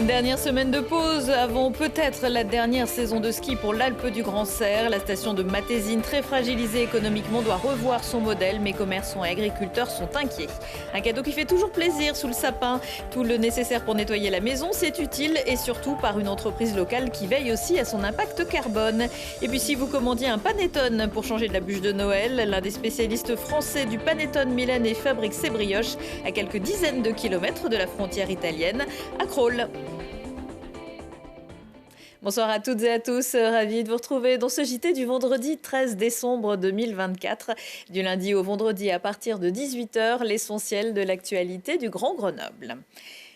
Dernière semaine de pause avant peut-être la dernière saison de ski pour l'Alpe du Grand Serre. La station de Matésine, très fragilisée économiquement, doit revoir son modèle, mais commerçants et agriculteurs sont inquiets. Un cadeau qui fait toujours plaisir sous le sapin. Tout le nécessaire pour nettoyer la maison, c'est utile, et surtout par une entreprise locale qui veille aussi à son impact carbone. Et puis si vous commandiez un panettone pour changer de la bûche de Noël, l'un des spécialistes français du panettone milanais fabrique ses brioches à quelques dizaines de kilomètres de la frontière italienne, à Crolles. Bonsoir à toutes et à tous, ravi de vous retrouver dans ce JT du vendredi 13 décembre 2024. Du lundi au vendredi à partir de 18h, l'essentiel de l'actualité du Grand Grenoble.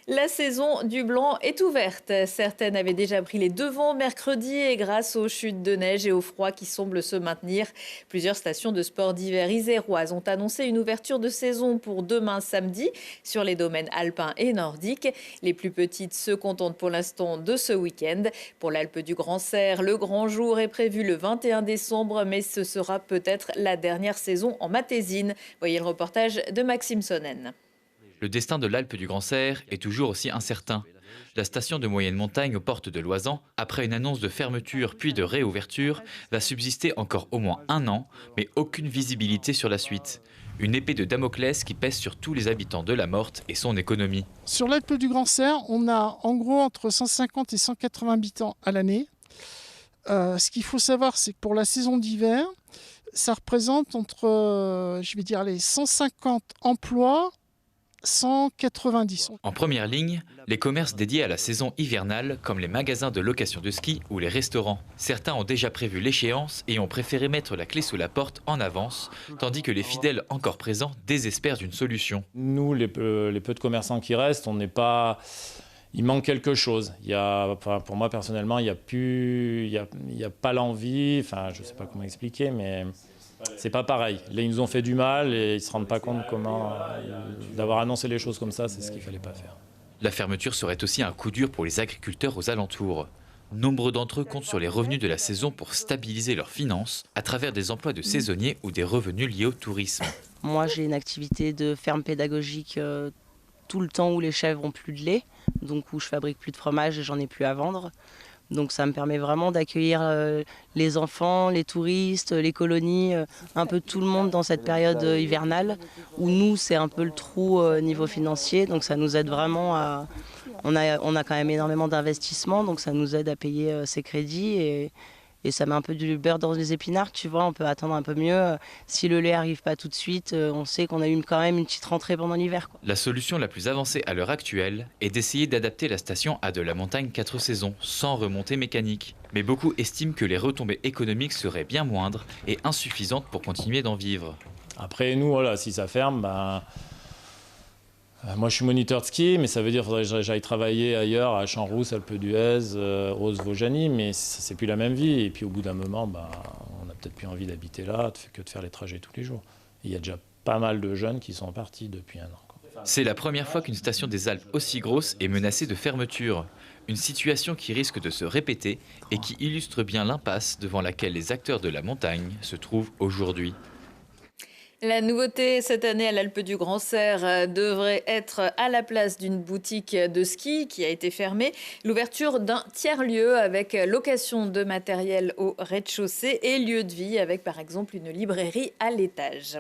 La saison du blanc est ouverte. Certaines avaient déjà pris les devants mercredi et grâce aux chutes de neige et au froid qui semblent se maintenir, plusieurs stations de sport d'hiver iséroises ont annoncé une ouverture de saison pour demain samedi sur les domaines alpins et nordiques. Les plus petites se contentent pour l'instant de ce week-end. Pour l'Alpe du Grand Serre, le grand jour est prévu le 21 décembre, mais ce sera peut-être la dernière saison en Matésine. Voyez le reportage de Maxime Sonnen. Le destin de l'Alpe du Grand Serre est toujours aussi incertain. La station de moyenne montagne aux portes de Loisan, après une annonce de fermeture puis de réouverture, va subsister encore au moins un an, mais aucune visibilité sur la suite. Une épée de Damoclès qui pèse sur tous les habitants de la Morte et son économie. Sur l'Alpe du Grand Serre, on a en gros entre 150 et 180 habitants à l'année. Ce qu'il faut savoir, c'est que pour la saison d'hiver, ça représente entre, les 150 emplois, 190. En première ligne, les commerces dédiés à la saison hivernale, comme les magasins de location de ski ou les restaurants. Certains ont déjà prévu l'échéance et ont préféré mettre la clé sous la porte en avance, tandis que les fidèles encore présents désespèrent d'une solution. Nous, les peu de commerçants qui restent, on n'est pas... Il manque quelque chose. Pour moi, personnellement, il n'y a pas l'envie, je ne sais pas comment expliquer, mais... C'est pas pareil. Là, ils nous ont fait du mal et ils ne se rendent pas compte comment d'avoir annoncé les choses comme ça, c'est ce qu'il ne fallait pas faire. La fermeture serait aussi un coup dur pour les agriculteurs aux alentours. Nombre d'entre eux comptent sur les revenus de la saison pour stabiliser leurs finances à travers des emplois de saisonniers ou des revenus liés au tourisme. Moi, j'ai une activité de ferme pédagogique tout le temps où les chèvres n'ont plus de lait, donc où je fabrique plus de fromage et j'en ai plus à vendre. Donc ça me permet vraiment d'accueillir les enfants, les touristes, les colonies, un peu tout le monde dans cette période hivernale où nous c'est un peu le trou niveau financier. Donc ça nous aide vraiment à... On a quand même énormément d'investissements, donc ça nous aide à payer ces crédits et ça met un peu du beurre dans les épinards, tu vois, on peut attendre un peu mieux. Si le lait n'arrive pas tout de suite, on sait qu'on a eu quand même une petite rentrée pendant l'hiver. La solution la plus avancée à l'heure actuelle est d'essayer d'adapter la station à de la montagne 4 saisons, sans remontée mécanique. Mais beaucoup estiment que les retombées économiques seraient bien moindres et insuffisantes pour continuer d'en vivre. Après, nous, voilà, si ça ferme, moi, je suis moniteur de ski, mais ça veut dire qu'il faudrait que j'aille travailler ailleurs, à Champs-Rousses, Alpe d'Huez, Rose-Vaujany, mais c'est plus la même vie. Et puis au bout d'un moment, on n'a peut-être plus envie d'habiter là que de faire les trajets tous les jours. Et il y a déjà pas mal de jeunes qui sont partis depuis un an. C'est la première fois qu'une station des Alpes aussi grosse est menacée de fermeture. Une situation qui risque de se répéter et qui illustre bien l'impasse devant laquelle les acteurs de la montagne se trouvent aujourd'hui. La nouveauté cette année à l'Alpe du Grand Serre devrait être à la place d'une boutique de ski qui a été fermée, l'ouverture d'un tiers-lieu avec location de matériel au rez-de-chaussée et lieu de vie avec par exemple une librairie à l'étage.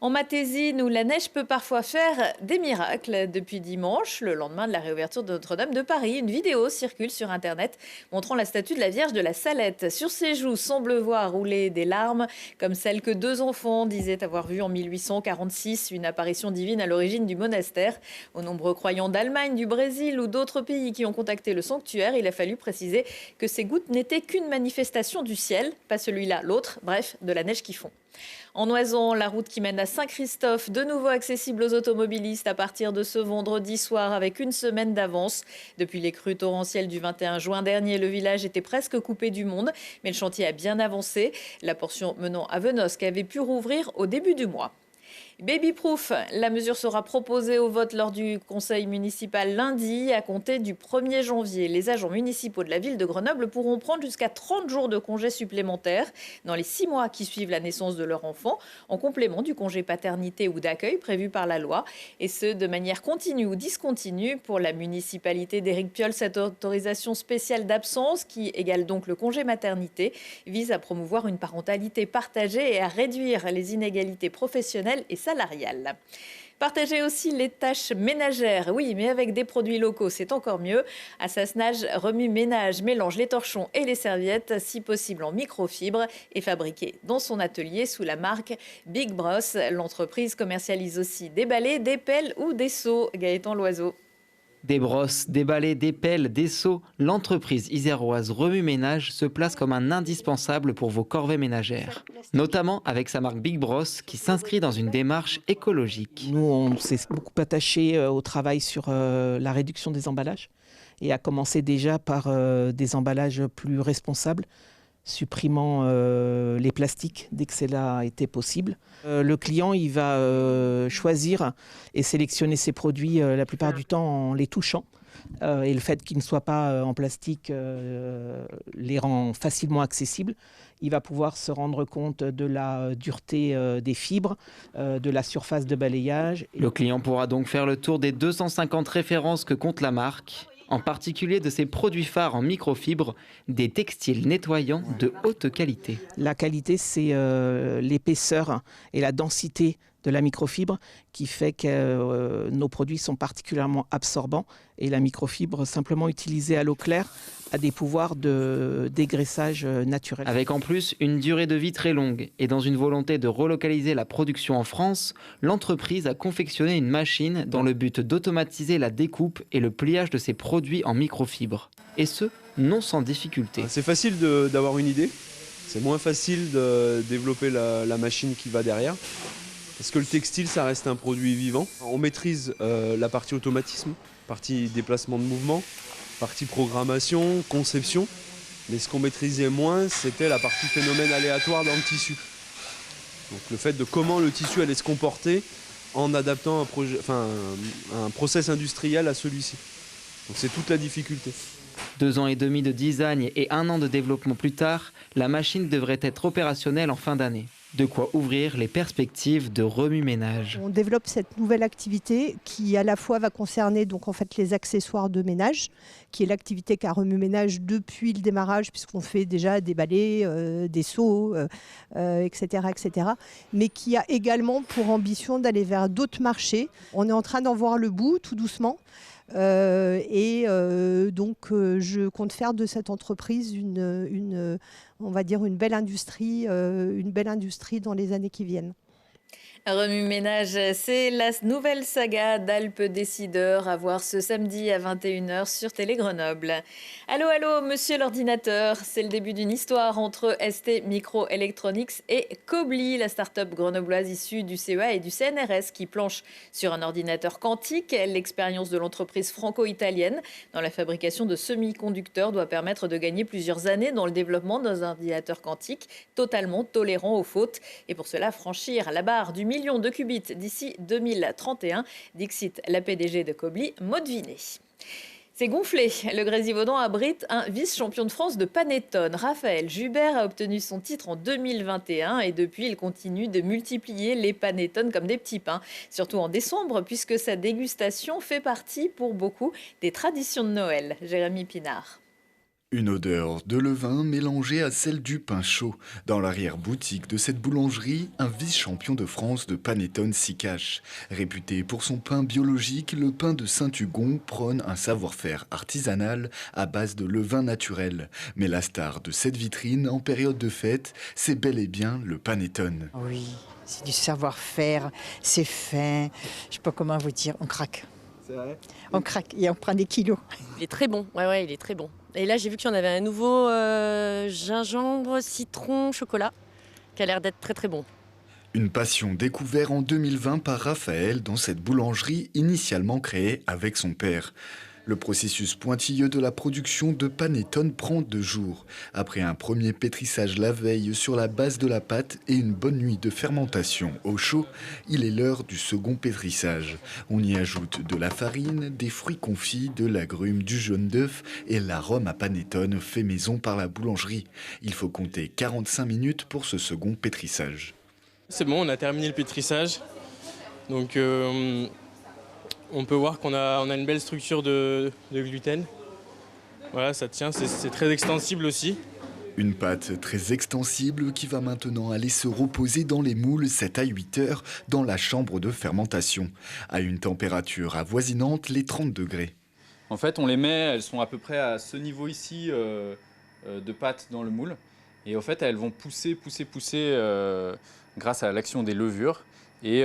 En Matésine, où la neige peut parfois faire des miracles, depuis dimanche, le lendemain de la réouverture de Notre-Dame de Paris, une vidéo circule sur Internet montrant la statue de la Vierge de la Salette. Sur ses joues semble voir rouler des larmes, comme celle que 2 enfants disaient avoir vue en 1846, une apparition divine à l'origine du monastère. Aux nombreux croyants d'Allemagne, du Brésil ou d'autres pays qui ont contacté le sanctuaire, il a fallu préciser que ces gouttes n'étaient qu'une manifestation du ciel, pas celui-là, l'autre, bref, de la neige qui fond. En Oison, la route qui mène à Saint-Christophe, de nouveau accessible aux automobilistes à partir de ce vendredi soir avec une semaine d'avance. Depuis les crues torrentielles du 21 juin dernier, le village était presque coupé du monde, mais le chantier a bien avancé. La portion menant à Venosque avait pu rouvrir au début du mois. Babyproof, la mesure sera proposée au vote lors du conseil municipal lundi à compter du 1er janvier. Les agents municipaux de la ville de Grenoble pourront prendre jusqu'à 30 jours de congés supplémentaires dans les 6 mois qui suivent la naissance de leur enfant, en complément du congé paternité ou d'accueil prévu par la loi, et ce de manière continue ou discontinue. Pour la municipalité d'Éric Piolle, cette autorisation spéciale d'absence, qui égale donc le congé maternité, vise à promouvoir une parentalité partagée et à réduire les inégalités professionnelles et salariales. Partager aussi les tâches ménagères, oui, mais avec des produits locaux, c'est encore mieux. Assassinage, Remue Ménage mélange les torchons et les serviettes, si possible en microfibre, et fabriqué dans son atelier sous la marque Big Bros. L'entreprise commercialise aussi des balais, des pelles ou des seaux. Gaëtan Loiseau. Des brosses, des balais, des pelles, des seaux, l'entreprise iséroise Remue Ménage se place comme un indispensable pour vos corvées ménagères. Notamment avec sa marque Big Bros qui s'inscrit dans une démarche écologique. Nous, on s'est beaucoup attaché au travail sur la réduction des emballages et à commencer déjà par des emballages plus responsables, supprimant les plastiques dès que cela était possible. Le client, il va choisir et sélectionner ses produits la plupart du temps en les touchant. Et le fait qu'ils ne soient pas en plastique les rend facilement accessibles. Il va pouvoir se rendre compte de la dureté des fibres, de la surface de balayage. Le client pourra donc faire le tour des 250 références que compte la marque, en particulier de ses produits phares en microfibre, des textiles nettoyants de haute qualité. La qualité, c'est l'épaisseur et la densité de la microfibre qui fait que nos produits sont particulièrement absorbants et la microfibre simplement utilisée à l'eau claire a des pouvoirs de dégraissage naturel. Avec en plus une durée de vie très longue et dans une volonté de relocaliser la production en France, l'entreprise a confectionné une machine dans le but d'automatiser la découpe et le pliage de ses produits en microfibre. Et ce, non sans difficulté. C'est facile d'avoir une idée, c'est moins facile de développer la machine qui va derrière. Parce que le textile, ça reste un produit vivant. On maîtrise la partie automatisme, partie déplacement de mouvement, partie programmation, conception. Mais ce qu'on maîtrisait moins, c'était la partie phénomène aléatoire dans le tissu. Donc le fait de comment le tissu allait se comporter en adaptant un process industriel à celui-ci. Donc c'est toute la difficulté. 2 ans et demi de design et 1 an de développement plus tard, la machine devrait être opérationnelle en fin d'année. De quoi ouvrir les perspectives de Remue Ménage. On développe cette nouvelle activité qui à la fois va concerner donc en fait les accessoires de ménage, qui est l'activité qu'a Remue Ménage depuis le démarrage, puisqu'on fait déjà des balais, des seaux, etc., mais qui a également pour ambition d'aller vers d'autres marchés. On est en train d'en voir le bout tout doucement. Donc je compte faire de cette entreprise on va dire une belle industrie dans les années qui viennent. Remue Ménage, c'est la nouvelle saga d'Alpes Décideurs à voir ce samedi à 21h sur Télé Grenoble. Allô, allô, monsieur l'ordinateur, c'est le début d'une histoire entre ST Microelectronics et Kobli, la start-up grenobloise issue du CEA et du CNRS qui planche sur un ordinateur quantique. L'expérience de l'entreprise franco-italienne dans la fabrication de semi-conducteurs doit permettre de gagner plusieurs années dans le développement d'un ordinateur quantique totalement tolérant aux fautes et pour cela franchir la barre du million de qubits d'ici 2031, dixit la PDG de Kobli, Maud Vinet. C'est gonflé. Le Grésivaudan abrite un vice-champion de France de panettone. Raphaël Jubert a obtenu son titre en 2021 et depuis, il continue de multiplier les panettones comme des petits pains. Surtout en décembre, puisque sa dégustation fait partie pour beaucoup des traditions de Noël. Jérémy Pinard. Une odeur de levain mélangée à celle du pain chaud. Dans l'arrière-boutique de cette boulangerie, un vice-champion de France de panettone s'y cache. Réputé pour son pain biologique, le pain de Saint-Hugon prône un savoir-faire artisanal à base de levain naturel. Mais la star de cette vitrine en période de fête, c'est bel et bien le panettone. Oui, c'est du savoir-faire, c'est fin, je sais pas comment vous dire, on craque. C'est vrai ? On craque et on prend des kilos. Il est très bon, ouais, il est très bon. Et là, j'ai vu qu'il y en avait un nouveau gingembre, citron, chocolat, qui a l'air d'être très très bon. Une passion découverte en 2020 par Raphaël dans cette boulangerie initialement créée avec son père. Le processus pointilleux de la production de panettone prend 2 jours. Après un premier pétrissage la veille sur la base de la pâte et une bonne nuit de fermentation au chaud, il est l'heure du second pétrissage. On y ajoute de la farine, des fruits confits, de l'agrumes, du jaune d'œuf et l'arôme à panettone fait maison par la boulangerie. Il faut compter 45 minutes pour ce second pétrissage. C'est bon, on a terminé le pétrissage. Donc on peut voir qu'on a une belle structure de gluten. Voilà, ça tient, c'est très extensible aussi. Une pâte très extensible qui va maintenant aller se reposer dans les moules 7 à 8 heures dans la chambre de fermentation, à une température avoisinante les 30 degrés. En fait, on les met, elles sont à peu près à ce niveau ici de pâte dans le moule. Et en fait, elles vont pousser grâce à l'action des levures. Et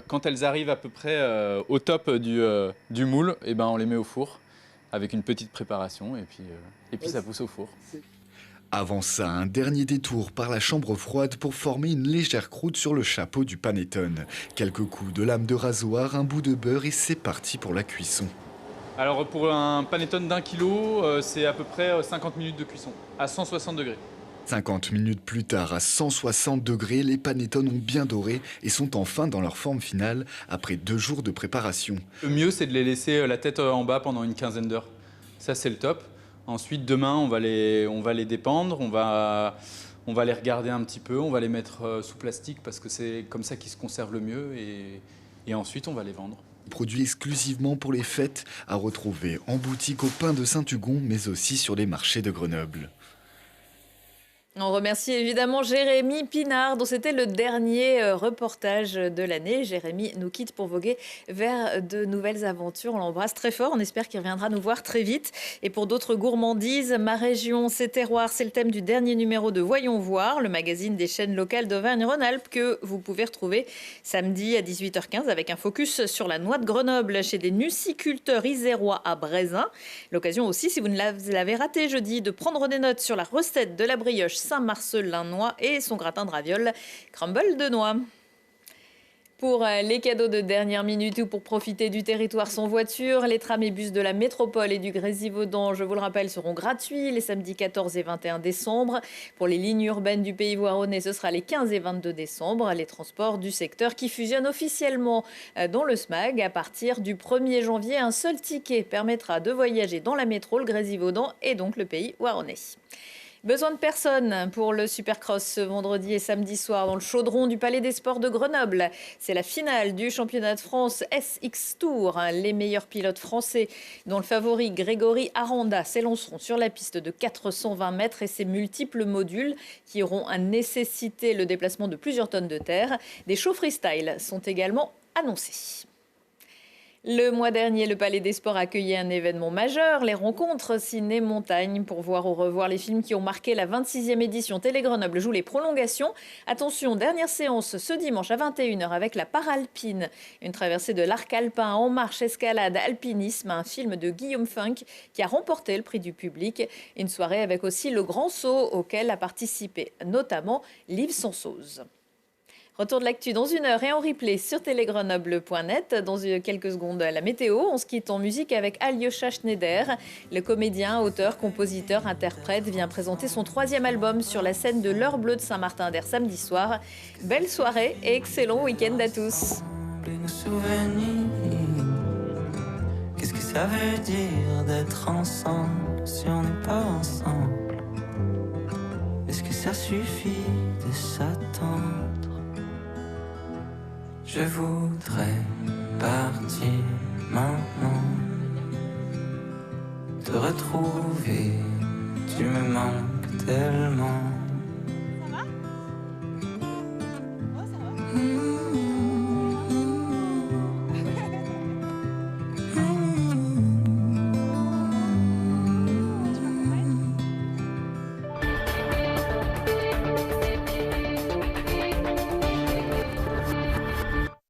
quand elles arrivent à peu près au top du moule, eh ben, on les met au four avec une petite préparation et puis ça pousse au four. Avant ça, un dernier détour par la chambre froide pour former une légère croûte sur le chapeau du panettone. Quelques coups de lame de rasoir, un bout de beurre et c'est parti pour la cuisson. Alors pour un panettone d'1 kilo, c'est à peu près 50 minutes de cuisson à 160 degrés. 50 minutes plus tard, à 160 degrés, les panettones ont bien doré et sont enfin dans leur forme finale après 2 jours de préparation. Le mieux, c'est de les laisser la tête en bas pendant une quinzaine d'heures. Ça, c'est le top. Ensuite, demain, on va les dépendre, on va les regarder un petit peu, on va les mettre sous plastique parce que c'est comme ça qu'ils se conservent le mieux et ensuite, on va les vendre. Produit exclusivement pour les fêtes, à retrouver en boutique au Pain de Saint-Hugon, mais aussi sur les marchés de Grenoble. On remercie évidemment Jérémy Pinard, dont c'était le dernier reportage de l'année. Jérémy nous quitte pour voguer vers de nouvelles aventures. On l'embrasse très fort. On espère qu'il reviendra nous voir très vite. Et pour d'autres gourmandises, Ma région, ses terroirs, c'est le thème du dernier numéro de Voyons voir, le magazine des chaînes locales d'Auvergne-Rhône-Alpes que vous pouvez retrouver samedi à 18h15 avec un focus sur la noix de Grenoble chez des nuciculteurs isérois à Brézin. L'occasion aussi, si vous ne l'avez raté jeudi, de prendre des notes sur la recette de la brioche Saint-Marcelin-Noix et son gratin de ravioles crumble de noix. Pour les cadeaux de dernière minute ou pour profiter du territoire sans voiture, les trams et bus de la métropole et du Grésivaudan, je vous le rappelle, seront gratuits les samedis 14 et 21 décembre. Pour les lignes urbaines du Pays Voironnais, ce sera les 15 et 22 décembre. Les transports du secteur qui fusionnent officiellement dans le SMAG. À partir du 1er janvier, un seul ticket permettra de voyager dans la métro, le Grésivaudan et donc le Pays Voironnais. Besoin de personnes pour le Supercross ce vendredi et samedi soir dans le chaudron du Palais des Sports de Grenoble. C'est la finale du championnat de France SX Tour. Les meilleurs pilotes français, dont le favori Grégory Aranda, s'élanceront sur la piste de 420 mètres et ses multiples modules qui auront à nécessiter le déplacement de plusieurs tonnes de terre. Des shows freestyle sont également annoncés. Le mois dernier, le Palais des Sports accueillait un événement majeur, les rencontres ciné-montagne, pour voir ou revoir les films qui ont marqué la 26e édition. Télé Grenoble joue les prolongations. Attention, dernière séance ce dimanche à 21h avec la Paralpine, une traversée de l'arc alpin en marche, escalade, alpinisme, un film de Guillaume Funk qui a remporté le prix du public. Une soirée avec aussi le grand saut auquel a participé notamment Liv Sansoz. Retour de l'actu dans 1 heure et en replay sur télégrenoble.net. Dans quelques secondes, la météo. On se quitte en musique avec Alyosha Schneider. Le comédien, auteur, compositeur, interprète vient présenter son 3e album sur la scène de l'Heure Bleue de Saint-Martin-d'Air samedi soir. Belle soirée et excellent week-end à tous. Qu'est-ce que ça veut dire d'être ensemble si on n'est pas ensemble? Est-ce que ça suffit de s'attendre? Je voudrais partir maintenant, te retrouver, tu me manques tellement.